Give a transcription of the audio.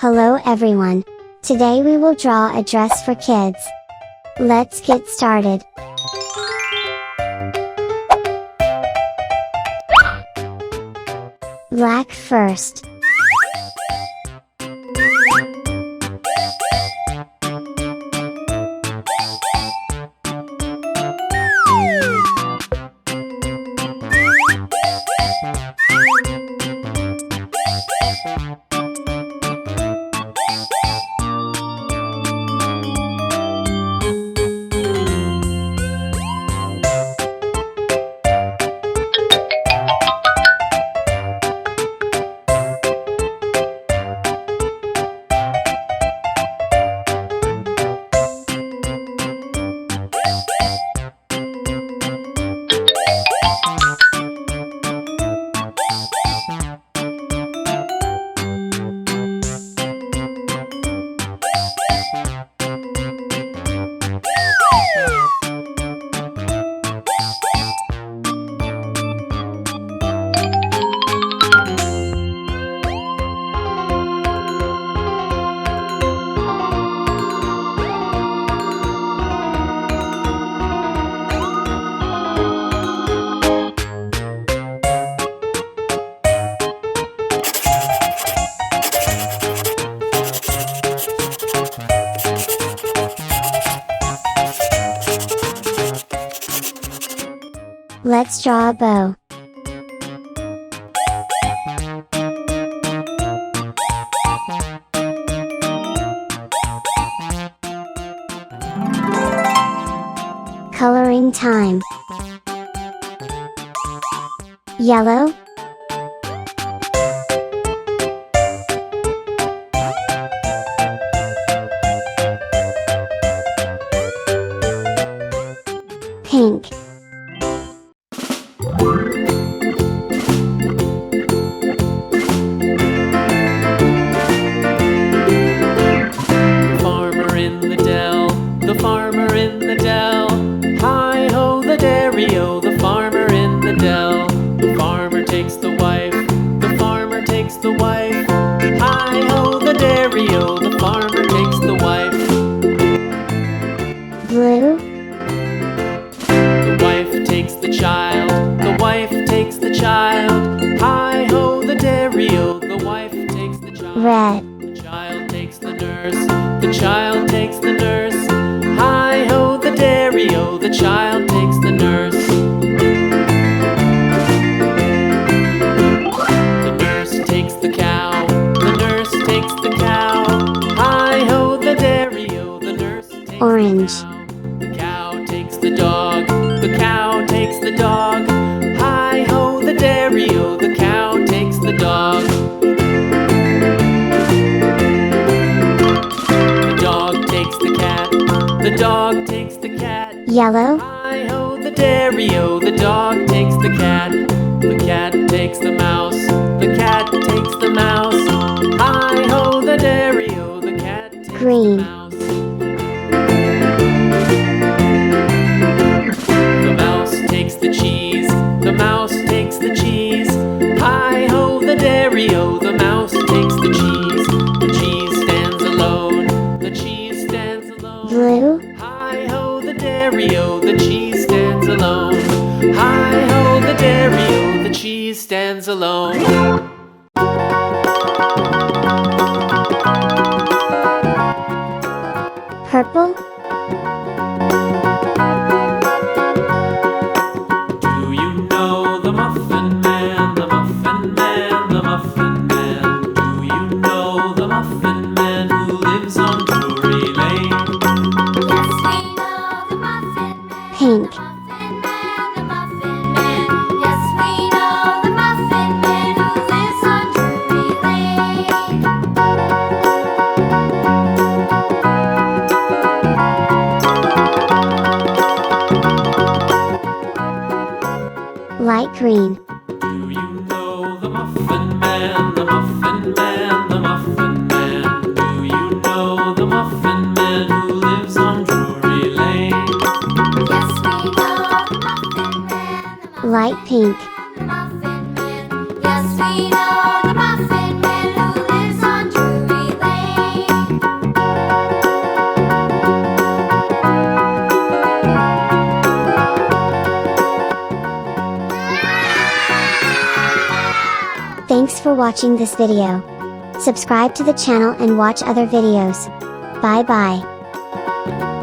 Hello everyone. Today we will draw a dress for kids. Let's get started. Black first. Let's draw a bow. Coloring time. Yellow, pink, the farmer in the dell. Hi-ho, the dairy-o, the farmer in the dell. The farmer takes the wife, the farmer takes the wife. Hi-ho, the dairy-o, the farmer takes the wife. blue, The wife takes the child, the wife takes the child. Hi-ho, the dairy-o, the wife takes the child. red, The child takes the nurse, the child takes the nurse. Hi-ho, the dairy-o, the child takes the nurse. The nurse takes the cow, the nurse takes the cow. Hi-ho, the dairy-o, the nurse takes orange, the cow. The cow takes the dog, the cow takes the dog. Hi-ho, the dairy-o, the cow takes the dog. The dog takes the cat. yellow, Hi-ho, the dairy-o, the dog takes the cat. The cat takes the mouse, the cat takes the mouse. Hi-ho, the dairy-o, the cat takes green, the mouse. The mouse takes the cheese, the mouse takes the cheese. Hi-ho, the dairy-o, the mouse takes the cheese. The cheese stands alone, the cheese stands alone. blue, Hi-ho, the dairy-o, the cheese stands alone. Hi-ho, the dairy-o, the cheese stands alone. purple, Do you know the Muffin Man, the Muffin Man, the Muffin Man? Do you know the Muffin Man who lives on Drury Lane? Yes, we know the Muffin Man. pink, Muffin Man, the Muffin Man. Yes, we know the Muffin Man who lives on Drury Lane. light green, Do you know the Muffin Man, the Muffin Man, the Muffin Man? Do you know the Muffin Man who lives on Drury Lane? Yes, we know the Muffin Man. The light pink, Muffin Man. Yes, we know the Muffin Man who lives on Drury Lane. Thanks for watching this video. Subscribe to the channel and watch other videos. Bye bye.